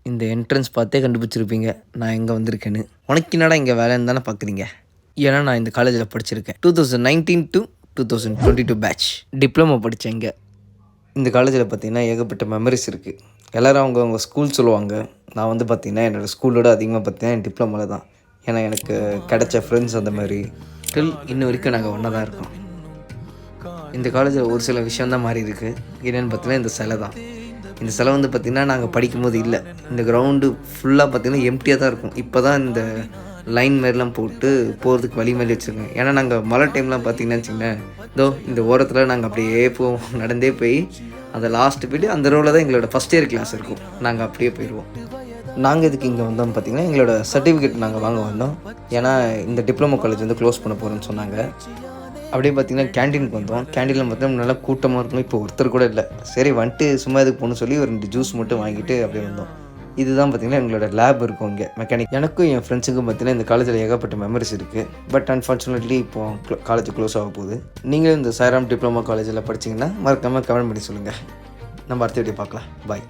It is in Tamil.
இந்த என்ட்ரன்ஸ் பார்த்தே கண்டுபிடிச்சிருப்பீங்க நான் எங்கே வந்திருக்கேன்னு. உனக்கு என்னடா இங்கே வேலைன்னு தானே பார்க்குறீங்க. ஏன்னா நான் இந்த காலேஜில் படிச்சிருக்கேன். 2019 to 2022 பேட்ச் டிப்ளமோ படித்தேன் இங்கே. இந்த காலேஜில் பார்த்திங்கன்னா ஏகப்பட்ட மெமரிஸ் இருக்குது. எல்லோரும் அவங்க ஸ்கூல் சொல்லுவாங்க. நான் வந்து பார்த்திங்கன்னா என்னோடய ஸ்கூலோட அதிகமாக பார்த்திங்கன்னா என் டிப்ளமோவில் தான். ஏன்னா எனக்கு கிடைச்ச ஃப்ரெண்ட்ஸ் அந்த மாதிரி இன்ன வரைக்கும் நாங்கள் ஒன்றா தான் இருக்கோம். இந்த காலேஜில் ஒரு சில விஷயந்தான் மாறி இருக்குது. என்னென்னு பார்த்தீங்கன்னா இந்த சிலை தான். இந்த சிலை வந்து பார்த்திங்கன்னா நாங்கள் படிக்கும்போது இல்லை. இந்த கிரவுண்டு ஃபுல்லாக பார்த்திங்கன்னா எம்டியாக தான் இருக்கும். இப்போ தான் இந்த லைன் மாரிலாம் போட்டு போகிறதுக்கு வழி மாதிரி வச்சுருக்கோம். ஏன்னா நாங்கள் மழை டைம்லாம் பார்த்திங்கன்னா வச்சுங்களேன், இந்த ஓரத்தில் நாங்கள் அப்படியே போவோம், நடந்தே போய் அந்த லாஸ்ட்டு போய்ட்டு அந்த ரோவில் தான் எங்களோட ஃபஸ்ட் இயர் கிளாஸ் இருக்கும். நாங்கள் அப்படியே போயிடுவோம். நாங்கள் இதுக்கு இங்கே வந்தோம் பார்த்திங்கன்னா எங்களோட சர்டிஃபிகேட் நாங்கள் வாங்க வந்தோம். ஏன்னா இந்த டிப்ளமோ காலேஜ் வந்து க்ளோஸ் பண்ண போகிறோன்னு சொன்னாங்க. அப்படியே பார்த்திங்கன்னா கேண்டீனுக்கு வந்தோம். கேண்டீனில் பார்த்தீங்கன்னா நல்லா கூட்டமாக இருக்கணும். இப்போ ஒருத்தர் கூட இல்லை. சரி வந்துட்டு சும்மா இதுக்கு போகணும்னு சொல்லி ஒரு 2 ஜூஸ் மட்டும் வாங்கிட்டு அப்படியே வந்தோம். இதுதான் பார்த்திங்கன்னா எங்களோட லேப் இருக்கும் இங்கே மெக்கானிக். எனக்கும் என் ஃப்ரெண்ட்ஸுக்கும் பார்த்திங்கன்னா இந்த காலேஜில் ஏகப்பட்ட மெமரிஸ் இருக்குது. பட் அன்ஃபார்ச்சுனேட்லி இப்போது காலேஜ் க்ளோஸ் ஆக போகுது. நீங்களும் இந்த சாய்ராம் டிப்ளமோ காலேஜில் படிச்சிங்கன்னா மறக்காமல் கமெண்ட் பண்ணி சொல்லுங்கள். நம்ம அடுத்த வீடியோ பார்க்கலாம். பாய்.